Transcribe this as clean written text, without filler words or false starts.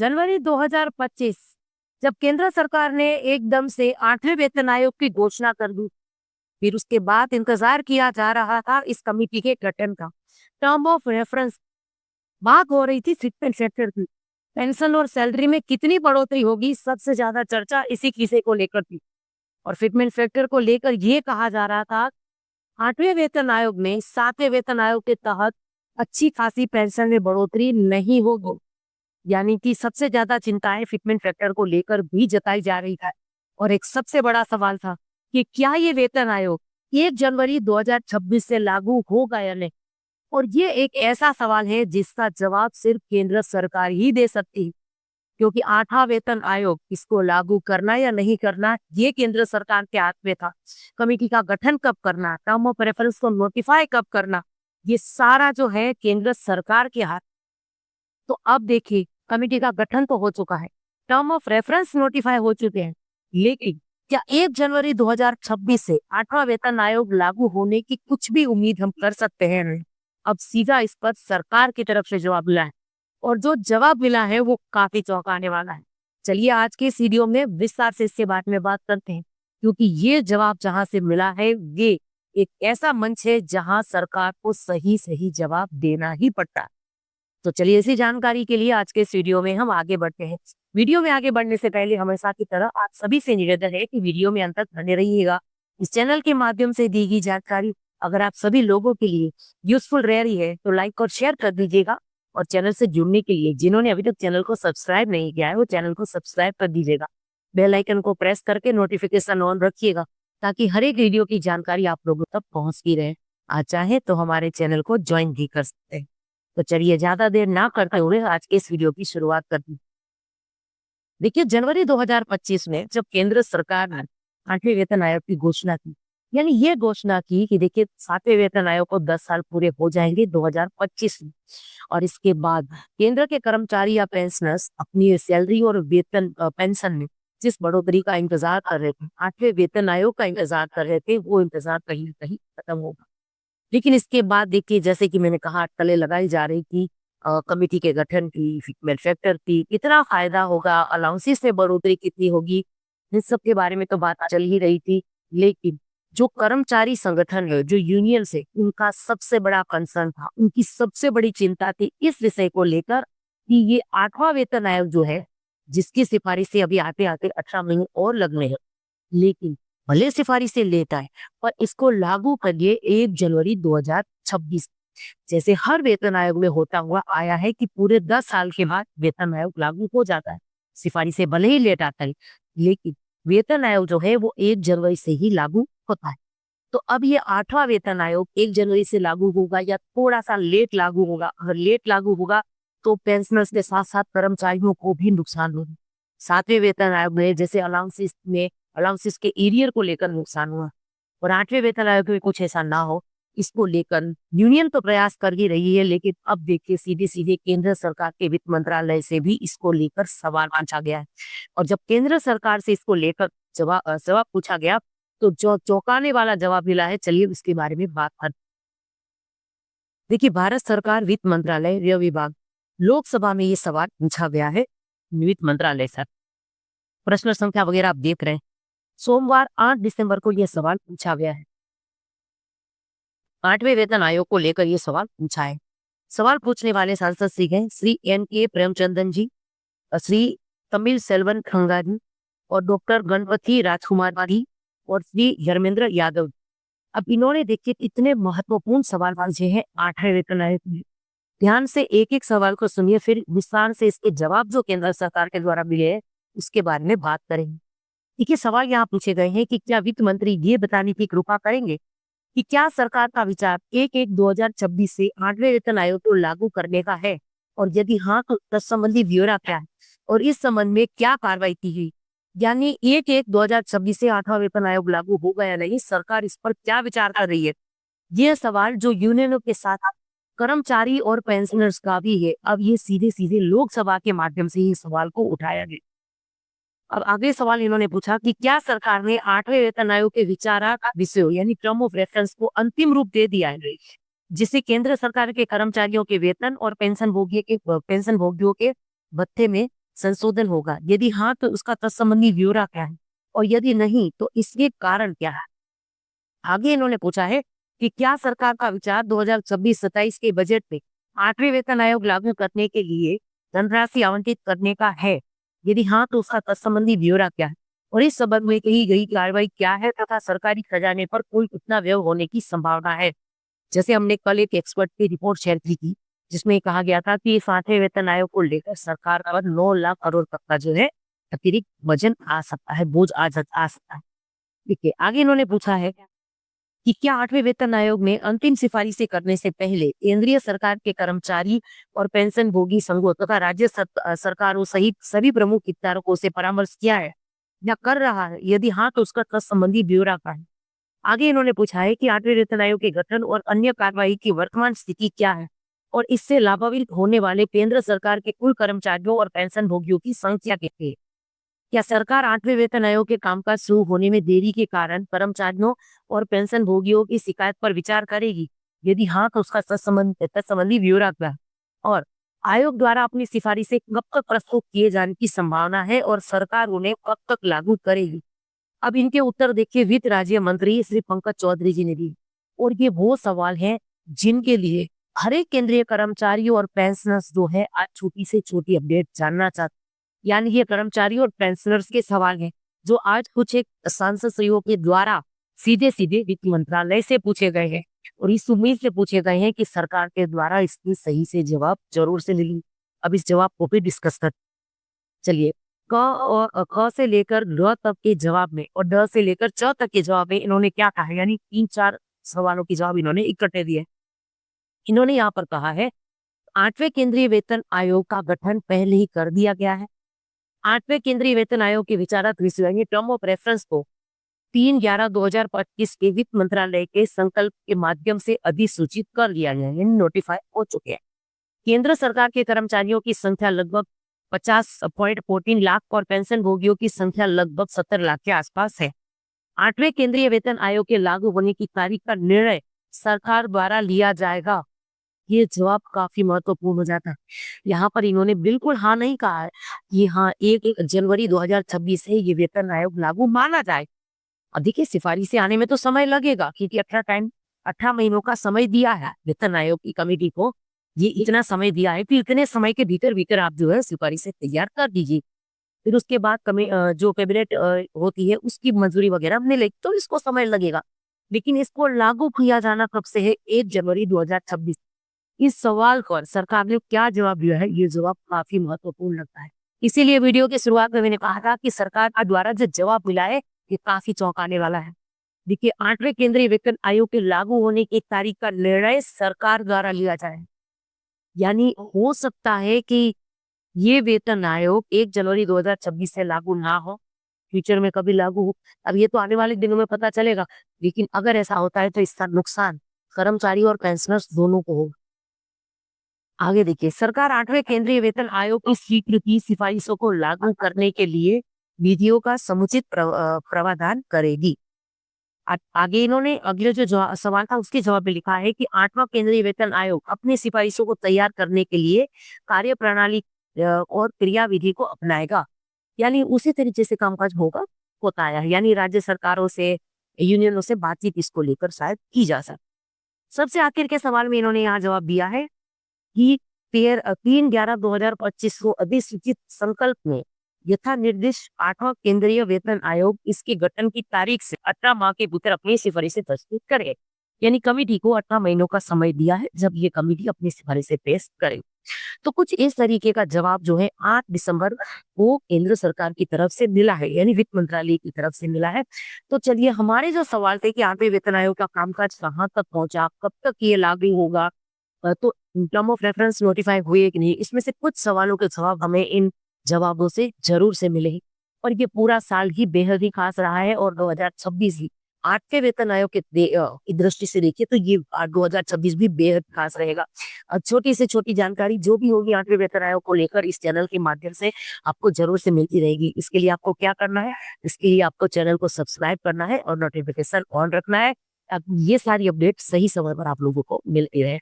जनवरी 2025 जब केंद्र सरकार ने एकदम से 8वें वेतन आयोग की घोषणा कर दी, फिर उसके बाद इंतजार किया जा रहा था इस कमेटी के गठन का। टर्म ऑफ रेफरेंस बात हो रही थी फिटमेंट फैक्टर की। पेंशन और सैलरी में कितनी बढ़ोतरी होगी, सबसे ज्यादा चर्चा इसी विषय को लेकर थी। और फिटमेंट फैक्टर को लेकर ये कहा जा रहा था 8वें वेतन आयोग में 7वें वेतन आयोग के तहत अच्छी खासी पेंशन में बढ़ोतरी नहीं होगी। यानी कि सबसे ज्यादा चिंताएं फिटमेंट फैक्टर को लेकर भी जताई जा रही है। और एक सबसे बड़ा सवाल था कि क्या ये वेतन आयोग 1 जनवरी 2026 से लागू होगा या नहीं। और ये एक ऐसा सवाल है जिसका जवाब सिर्फ केंद्र सरकार ही दे सकती है, क्योंकि 8वां वेतन आयोग इसको लागू करना या नहीं करना ये केंद्र सरकार के हाथ में था। कमेटी का गठन कब करना, टर्म ऑफ रेफरेंस को नोटिफाई कब करना, ये सारा जो है केंद्र सरकार के हाथ। तो अब देखिए, कमेटी का गठन तो हो चुका है, टर्म ऑफ रेफरेंस नोटिफाई हो चुके हैं, लेकिन क्या 1 जनवरी 2026 से 8वां वेतन आयोग लागू होने की कुछ भी उम्मीद हम कर सकते हैं? नहीं। अब सीधा इस पर सरकार की तरफ से जवाब मिला है, और जो जवाब मिला है वो काफी चौंकाने वाला है। चलिए आज के इस वीडियो में विस्तार से इसके बारे में बात करते हैं, क्योंकि ये जवाब जहां से मिला है ये एक ऐसा मंच है जहां सरकार को सही सही जवाब देना ही पड़ता है। तो चलिए इसी जानकारी के लिए आज के इस वीडियो में हम आगे बढ़ते हैं। वीडियो में आगे बढ़ने से पहले हमेशा की तरह आप सभी से निवेदन है कि वीडियो में अंत तक बने रहिएगा। इस चैनल के माध्यम से दी गई जानकारी अगर आप सभी लोगों के लिए यूजफुल रह रही है तो लाइक और शेयर कर दीजिएगा। और चैनल से जुड़ने के लिए जिन्होंने अभी तक चैनल को सब्सक्राइब नहीं किया है वो चैनल को सब्सक्राइब कर दीजिएगा। बेल आइकन को प्रेस करके नोटिफिकेशन ऑन रखिएगा, ताकि हर एक वीडियो की जानकारी आप लोगों तक पहुंचती रहे। आज चाहे तो हमारे चैनल को ज्वाइन भी कर सकते हैं। तो चलिए ज्यादा देर ना करते हुए आज के इस वीडियो की शुरुआत करते हैं। देखिए, जनवरी 2025 में जब केंद्र सरकार ने 8वें वेतन आयोग की घोषणा की, यानी ये घोषणा की कि देखिए 7वें वेतन आयोग को 10 साल पूरे हो जाएंगे 2025 में, और इसके बाद केंद्र के कर्मचारी या पेंशनर्स अपनी सैलरी और वेतन पेंशन में जिस बढ़ोतरी का इंतजार कर रहे थे, 8वें वेतन आयोग का इंतजार कर रहे थे, वो इंतजार कहीं ना कहीं खत्म होगा। लेकिन इसके बाद देखिए, जैसे कि मैंने कहा, अटकलें लगाई जा रही थी कमेटी के गठन की, फिटमेंट फैक्टर की, कितना फायदा होगा, अलाउंसेस में बढ़ोतरी कितनी होगी, इन सब के बारे में तो बात चल ही रही थी। लेकिन जो कर्मचारी संगठन है, जो यूनियन से, उनका सबसे बड़ा कंसर्न था, उनकी सबसे बड़ी चिंता थी इस विषय को लेकर कि ये 8वां वेतन आयोग जो है, जिसकी सिफारिशें अभी आते आते 18 महीने और लगने हैं, लेकिन भले सिफारिशें लेता है पर इसको लागू करिए 1 जनवरी 2026। जैसे हर वेतन आयोग में होता हुआ आया है कि पूरे 10 साल के बाद वेतन आयोग लागू हो जाता है। सिफारिशें भले ही लेट आता है, लेकिन वेतन आयोग जो है वो 1 जनवरी से ही लागू होता है। तो अब ये 8वां वेतन आयोग 1 जनवरी से लागू होगा या थोड़ा सा लेट लागू होगा? अगर लेट लागू होगा तो पेंशनर्स के साथ साथ कर्मचारियों को भी नुकसान होगा। 7वें वेतन आयोग में जैसे अलाउंसेस के एरियर को लेकर नुकसान हुआ, और 8वें वेतन आयोग में कुछ ऐसा ना हो, इसको लेकर यूनियन तो प्रयास कर ही रही है। लेकिन अब देखिए, सीधे सीधे केंद्र सरकार के वित्त मंत्रालय से भी इसको लेकर सवाल पूछा गया है। और जब केंद्र सरकार से इसको लेकर जवाब पूछा गया, तो जो चौंकाने वाला जवाब मिला है, चलिए उसके बारे में बात कर। देखिए, भारत सरकार वित्त मंत्रालय व्यय विभाग, लोकसभा में ये सवाल पूछा गया है वित्त मंत्रालय से। प्रश्न संख्या वगैरह आप देख रहे हैं। सोमवार 8 दिसंबर को यह सवाल पूछा गया है। 8वें वेतन आयोग को लेकर यह सवाल पूछा है। सवाल पूछने वाले सांसद श्री हैं श्री N.K. प्रेमचंदन जी, श्री तमिल सेल्वन खंगारी, और डॉक्टर गणपति राजकुमार जी, और श्री धर्मेंद्र यादव। अब इन्होंने देखिए इतने महत्वपूर्ण सवाल पूछे हैं 8वें वेतन आयोग में। ध्यान से एक एक सवाल को सुनिए, फिर विस्तार से इसके जवाब जो केंद्र सरकार के द्वारा मिले हैं उसके बारे में बात करेंगे। देखिए, सवाल यहाँ पूछे गए हैं कि क्या वित्त मंत्री ये बताने की कृपा करेंगे कि क्या सरकार का विचार 1/1/2026 से 8वें वेतन आयोग को लागू करने का है, और यदि हाँ तो तत्संबंधी ब्यौरा क्या है, और इस संबंध में क्या कार्रवाई की गई। यानी 1/1/2026 से 8वां वेतन आयोग लागू होगा या नहीं, सरकार इस पर क्या विचार कर रही है। यह सवाल जो यूनियनों के साथ कर्मचारी और पेंशनर्स का भी है, अब ये सीधे सीधे लोकसभा के माध्यम से ही सवाल को उठाया गया। अब अगले सवाल इन्होंने पूछा कि क्या सरकार ने 8वें वेतन आयोग के विचार विषयों यानी टर्म ऑफ रेफरेंस को अंतिम रूप दे दिया है, जिससे केंद्र सरकार के कर्मचारियों के वेतन और पेंशन भोगियों के भत्ते में संशोधन होगा? यदि हाँ, तो उसका तत्संबंधी ब्यौरा क्या है? और यदि नहीं, तो इसके कारण क्या है? आगे इन्होंने पूछा है कि क्या सरकार का विचार 2026-27 के बजट में 8वें वेतन आयोग लागू करने के लिए धनराशि आवंटित करने का है? यदि हाँ, तो उसका तत्संबंधी ब्यौरा क्या है? और इस संबंध में कही गई कार्रवाई क्या है तथा सरकारी खजाने पर कुल कितना व्यय होने की संभावना है? जैसे हमने कल एक एक्सपर्ट की रिपोर्ट शेयर की थी, जिसमें कहा गया था कि 7वें वेतन आयोग को लेकर सरकार पर 9 लाख करोड़ तक का जो है अतिरिक्त वजन आ सकता है, बोझ आ सकता है। देखिए, आगे इन्होंने पूछा है कि क्या 8वें वेतन आयोग ने अंतिम सिफारिशें करने से पहले केंद्रीय सरकार के कर्मचारी और पेंशन भोगी संघों तथा राज्य सरकारों सहित सभी प्रमुख हितधारकों से परामर्श किया है या कर रहा है? यदि हाँ, तो उसका तत्संबंधी ब्यौरा क्या है? आगे इन्होंने पूछा है कि 8वें वेतन आयोग के गठन और अन्य कार्रवाई की वर्तमान स्थिति क्या है और इससे लाभान्वित होने वाले केंद्र सरकार के कुल कर्मचारियों और पेंशन भोगियों की संख्या कितनी है? क्या सरकार 8वें वेतन आयोग के कामकाज शुरू होने में देरी के कारण कर्मचारियों और पेंशन भोगियों की शिकायत पर विचार करेगी? यदि हाँ, तो उसका तत्संबंधी ब्यौरा क्या है? और आयोग द्वारा अपनी सिफारिशें कब तक प्रस्तुत किए जाने की संभावना है और सरकार उन्हें कब तक लागू करेगी? अब इनके उत्तर देखिए वित्त राज्य मंत्री श्री पंकज चौधरी जी ने दी। और ये वो सवाल है जिनके लिए हर एक केंद्रीय कर्मचारी और पेंशनर्स जो है आज छोटी से छोटी अपडेट जानना चाहते, यानी ये कर्मचारी और पेंशनर्स के सवाल हैं जो आज कुछ एक सांसदों के द्वारा सीधे सीधे वित्त मंत्रालय से पूछे गए हैं और इस उम्मीद से पूछे गए हैं कि सरकार के द्वारा इसकी सही से जवाब जरूर से मिली। अब इस जवाब को भी डिस्कस कर चलिए। क और ख से लेकर ल तक के जवाब में और ड से लेकर च तक के जवाब में इन्होंने क्या कहा है, यानी 3-4 सवालों के जवाब इन्होंने इकट्ठे दिए। इन्होंने यहाँ पर कहा है 8वें केंद्रीय वेतन आयोग का गठन पहले ही कर दिया गया है। 8वें केंद्रीय वेतन आयोग के विचारक विषय टर्म ऑफ रेफरेंस को 3/11/2025 के वित्त मंत्रालय के संकल्प के माध्यम से अधिसूचित कर दिया गया है, नोटिफाई हो चुके हैं। केंद्र सरकार के कर्मचारियों की संख्या लगभग 50.14 लाख और पेंशन भोगियों की संख्या लगभग 70 लाख के आसपास है। 8वें केंद्रीय वेतन आयोग के लागू होने की तारीख का निर्णय सरकार द्वारा लिया जाएगा। ये जवाब काफी महत्वपूर्ण हो जाता है। यहाँ पर इन्होंने बिल्कुल हाँ नहीं कहा है कि हाँ 1 जनवरी 2026 से ये वेतन आयोग लागू माना जाए। और देखिए सिफारिशें आने में तो समय लगेगा क्योंकि 18 महीनों का समय दिया है वेतन आयोग की कमेटी को। ये इतना समय दिया है कि इतने समय के भीतर भीतर आप जो है सिफारिशें तैयार कर दीजिए। फिर उसके बाद जो कैबिनेट होती है उसकी मंजूरी वगैरह मिलेगी तो इसको समय लगेगा। लेकिन इसको लागू किया जाना कब से है? 1 जनवरी 2026। इस सवाल पर सरकार ने क्या जवाब दिया है, ये जवाब काफी महत्वपूर्ण लगता है। इसीलिए वीडियो की शुरुआत में मैंने कहा था कि सरकार का द्वारा जो जवाब मिला है ये काफी चौंकाने वाला है। देखिए 8वें केंद्रीय वेतन आयोग के लागू होने की तारीख का निर्णय सरकार द्वारा लिया जाए, यानी हो सकता है कि ये वेतन आयोग 1 जनवरी 2026 से लागू ना हो, फ्यूचर में कभी लागू हो। अब ये तो आने वाले दिनों में पता चलेगा, लेकिन अगर ऐसा होता है तो इसका नुकसान कर्मचारी और पेंशनर्स दोनों को होगा। आगे देखिए सरकार 8वें केंद्रीय वेतन आयोग की स्वीकृति सिफारिशों को लागू करने के लिए विधियों का समुचित प्रावधान करेगी। आगे इन्होंने अगले जो सवाल था उसके जवाब में लिखा है कि 8वां केंद्रीय वेतन आयोग अपनी सिफारिशों को तैयार करने के लिए कार्य प्रणाली और क्रियाविधि को अपनाएगा, यानी उसी तरीके से कामकाज होता है, यानी राज्य सरकारों से यूनियनों से बातचीत इसको लेकर शायद की जा सकती। सबसे आखिर के सवाल में इन्होंने यहाँ जवाब दिया है कि 3/11/2025 को अधिसूचित संकल्प में यथा निर्दिष्ट 8वां केंद्रीय वेतन आयोग इसके गठन की तारीख से 18 माह के भीतर अपनी सिफारिशें प्रस्तुत करे, यानी कमेटी को 18 महीनों का समय दिया है जब ये कमेटी अपनी सिफारिशें पेश करे। तो कुछ इस तरीके का जवाब जो है 8 दिसंबर को केंद्र सरकार की तरफ से मिला है, यानी वित्त मंत्रालय की तरफ से मिला है। तो चलिए हमारे जो सवाल थे कि 8वें वेतन आयोग का कामकाज कहाँ तक पहुंचा, कब तक ये लागू होगा, तो टर्म ऑफ रेफरेंस नोटिफाई हुए कि नहीं, इसमें से कुछ सवालों के जवाब हमें इन जवाबों से जरूर से मिले। और ये पूरा साल ही बेहद ही खास रहा है और 2026 ही 8वें वेतन आयोग की दृष्टि से देखिए तो ये 2026 भी बेहद खास रहेगा। छोटी से छोटी जानकारी जो भी होगी 8वें वेतन आयोग को लेकर इस चैनल के माध्यम से आपको जरूर से मिलती रहेगी। इसके लिए आपको क्या करना है, इसके लिए आपको चैनल को सब्सक्राइब करना है और नोटिफिकेशन ऑन रखना है। अब ये सारी अपडेट सही समय पर आप लोगों को मिलती रहे।